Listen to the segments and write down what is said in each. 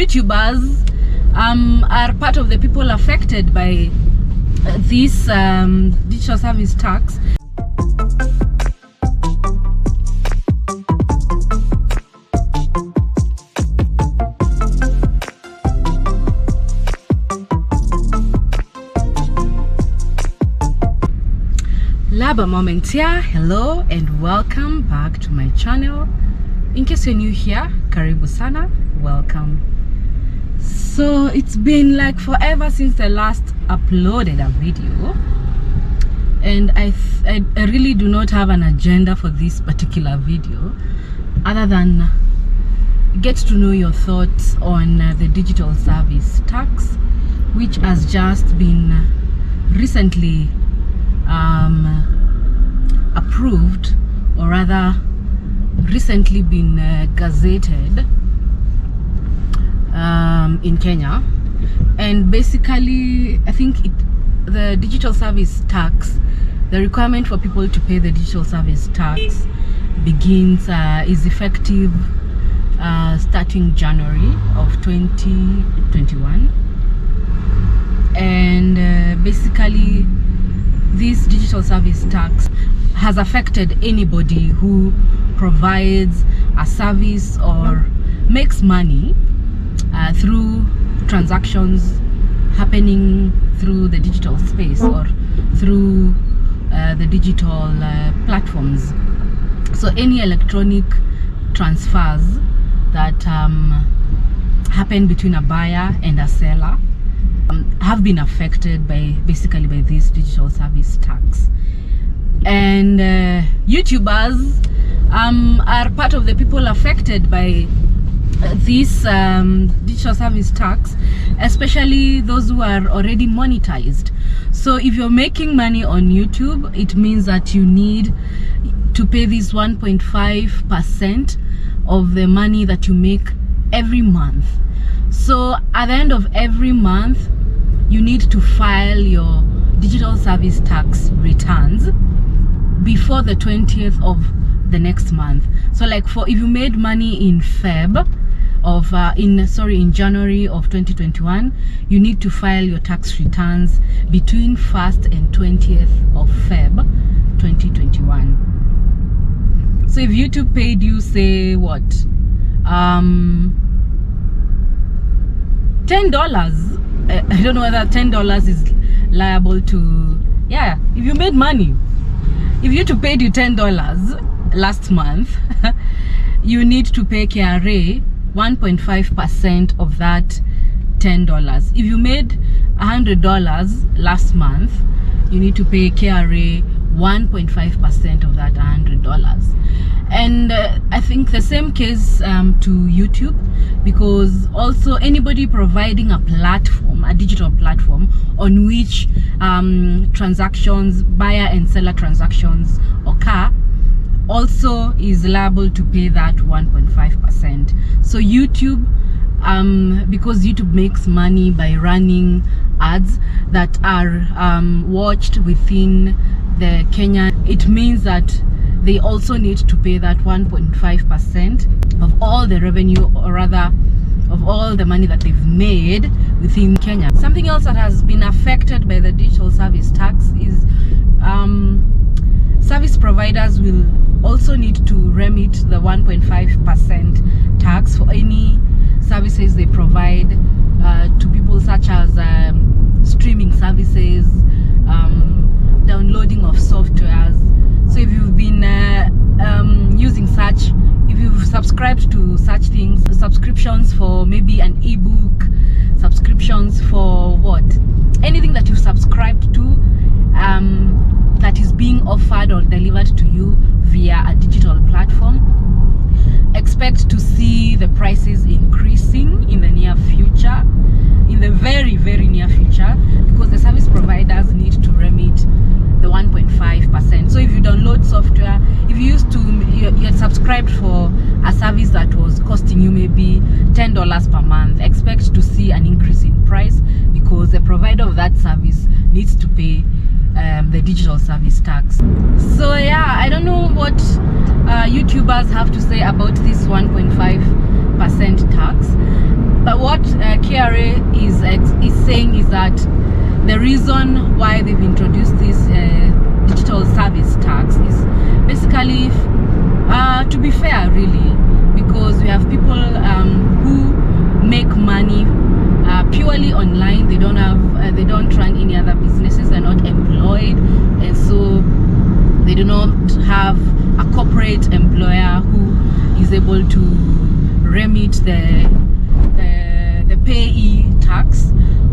YouTubers are part of the people affected by this digital service tax. Laba moment here. Hello and welcome back to my channel. In case you're new here, karibu sana, welcome. So it's been like forever since I last uploaded a video, and I really do not have an agenda for this particular video other than get to know your thoughts on the digital service tax, which has just been recently approved, or rather recently been gazetted in Kenya. And basically I think the digital service tax, the requirement for people to pay the digital service tax begins is effective starting January of 2021. And basically this digital service tax has affected anybody who provides a service or makes money through transactions happening through the digital space or through the digital platforms. So any electronic transfers that happen between a buyer and a seller have been affected by basically this digital service tax. And YouTubers are part of the people affected by this digital service tax, especially those who are already monetized. So if you're making money on YouTube, it means that you need to pay this 1.5% of the money that you make every month. So at the end of every month, you need to file your digital service tax returns before the 20th of the next month. So like if you made money in in January of 2021, you need to file your tax returns between 1st and 20th of Feb 2021. So if YouTube paid you, say what, $10, I don't know whether $10 is liable to, yeah, if you made money, if YouTube paid you $10 last month, you need to pay KRA 1.5% of that $10. If you made $100 last month, you need to pay KRA 1.5% of that $100. And I think the same case to YouTube, because also anybody providing a platform, a digital platform on which transactions, buyer and seller transactions occur, also is liable to pay that 1.5%. So YouTube, because YouTube makes money by running ads that are watched within the Kenyan, it means that they also need to pay that 1.5% of all the revenue, or rather of all the money that they've made within Kenya. Something else that has been affected by the digital service tax is service providers will also need to remit the 1.5% tax for any services they provide to people, such as streaming services, downloading of softwares. So if you've been using such, if you've subscribed to such things, subscriptions for maybe an ebook, subscriptions for what, anything that you've subscribed to that is being offered or delivered to you via a digital platform, expect to see the prices increasing in the near future, in the very, very near future, because the service providers need to remit the 1.5%. So if you download software, if you used to, you had subscribed for a service that was costing you maybe $10 per month, expect to see an increase in price, because the provider of that service needs to pay the digital service tax. So yeah, I don't know what YouTubers have to say about this 1.5% tax, but what saying is that the reason why they've introduced this digital service tax is basically to be fair, really, because we have people who make money purely online. They don't have they don't run any other businesses. They're not employed, and so they do not have a corporate employer who is able to remit the payee tax,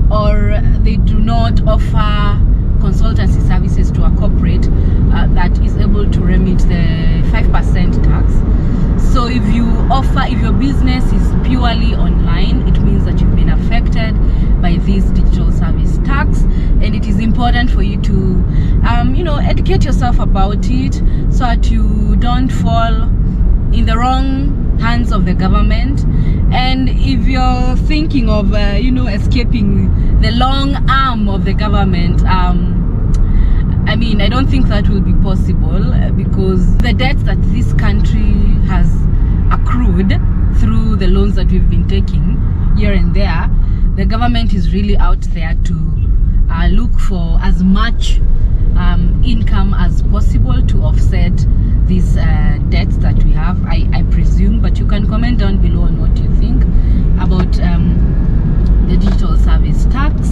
or they do not offer consultancy services to a corporate that is able to remit the 5% tax. So if your business is purely online, it means that you've been affected by this digital service tax, and it is important for you to educate yourself about it so that you don't fall in the wrong hands of the government. And if you're thinking of escaping the long arm of the government, I mean, I don't think that will be possible, because the debts that this country has accrued through the loans that we've been taking here and there, the government is really out there to look for as much income as possible to offset these debts that we have, I presume. But you can comment down below on what you think about the digital service tax,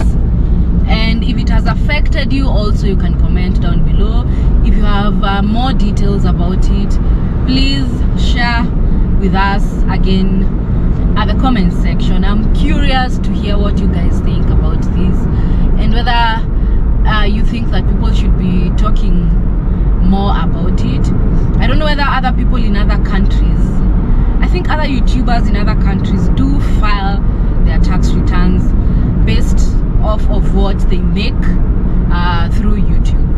and if it has affected you also, you can comment down below. If you have more details about it, please share with us again at the comment section. I'm curious to hear what you guys think about this, and whether you think that people should be talking more about it. I don't know whether other people in other countries, I think other YouTubers in other countries do file their tax returns based off of what they make through YouTube.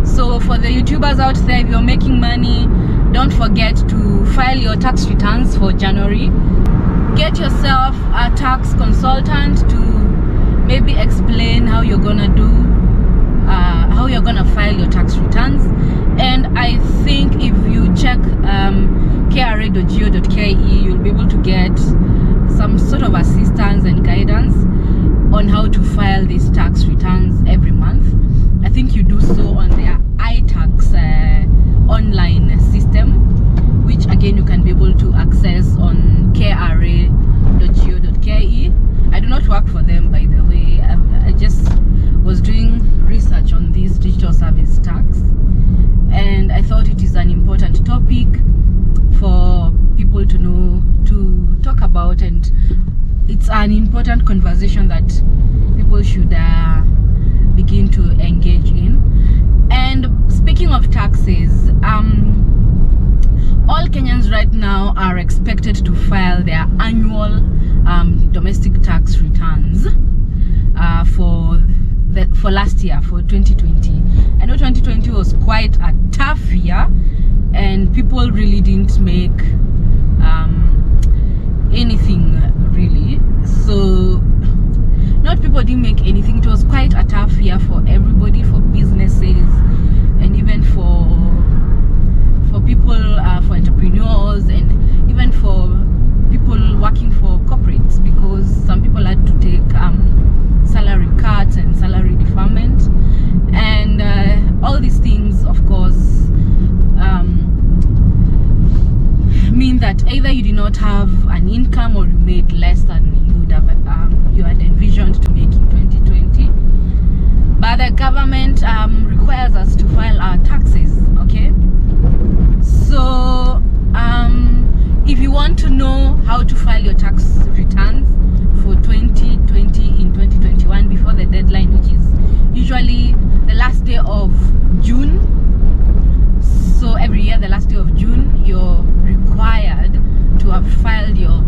So for the YouTubers out there, if you're making money, don't forget to file your tax returns for January. Get yourself a tax consultant to maybe explain how you're gonna file your tax returns. And I think if you check kra.go.ke, you'll be able to get some sort of assistance and guidance on how to file these tax returns every month. I think you do so on their iTax online system, which again you can be able to access on kra.go.ke. I do not work for them, by the way. I just was doing research on this digital service tax, and I thought it is an important topic for people to know, to talk about, and it's an important conversation that people should begin to engage in. And speaking of taxes, all Kenyans right now are expected to file their annual domestic tax returns for last year, for 2020. I know 2020 was quite a tough year, and people really didn't make anything really. So not people didn't make anything. It was quite a tough year for everybody, for businesses, and even for people, for entrepreneurs, and even for people working for corporates, because some people had to take salary cuts and salary deferment, and all these things, of course, mean that either you did not have an income, or you made less than you had envisioned to make in 2020. But the government requires us to file our taxes, okay? So if you want to know how to file your tax returns for 2020 in 2021 before the deadline, which is usually the last day of June, so every year the last day of June, you're required to have filed your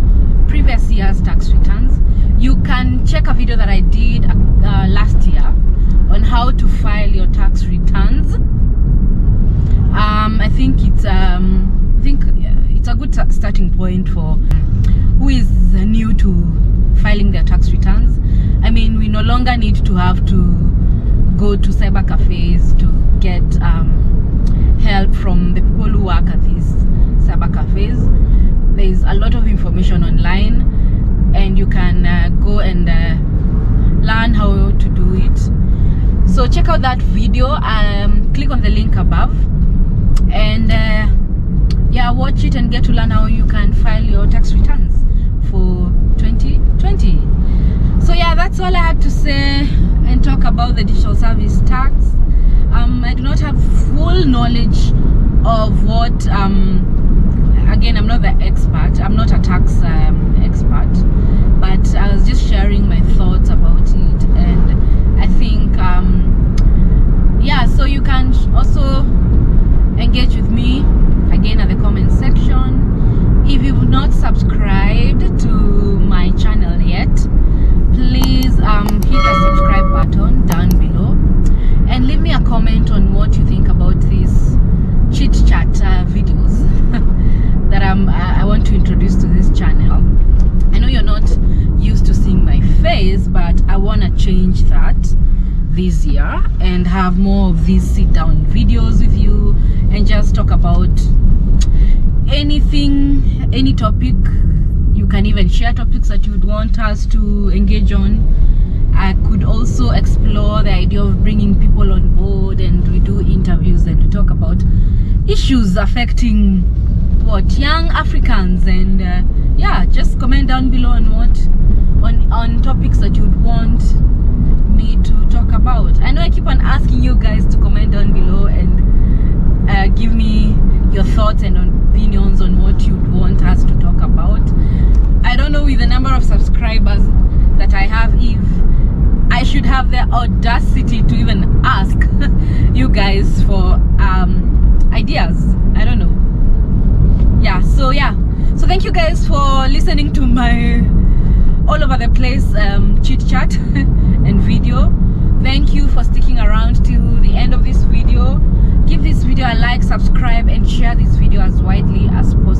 previous year's tax returns. You can check a video that I did last year on how to file your tax returns. I think it's a good starting point for who is new to filing their tax returns. I mean, we no longer need to have to go to cyber cafes to get help from the people who work at these cyber cafes. There's a lot of information online, and you can go and learn learn how to do it. So check out that video, click on the link above, and yeah, watch it and get to learn how you can file your tax returns for 2020. So yeah, that's all I had to say and talk about the digital service tax. I do not have full knowledge of what again, I'm not the expert, I'm not a tax expert, but I was just sharing my thoughts about it. And I think yeah, so you can also engage with me again at the comment section. If you've not subscribed to my channel yet, please hit the subscribe button down below and leave me a comment on what you think about these chit chat videos that I want to introduce to this channel. I know you're not used to seeing my face, but I want to change that this year and have more of these sit down videos with you and just talk about anything, any topic. You can even share topics that you would want us to engage on. I could also explore the idea of bringing people on board, and we do interviews and we talk about issues affecting young Africans. And yeah, just comment down below on on topics that you would want me to talk about. I know I keep on asking you guys to comment down below and give me your thoughts and opinions on what you'd want us to talk about. I don't know, with the number of subscribers that I have, if I should have the audacity to even ask you guys for ideas. I don't know. Yeah, so thank you guys for listening to my all over the place chit chat and video. Thank you for sticking around till the end of this video. Give this video a like, subscribe, and share this video as widely as possible.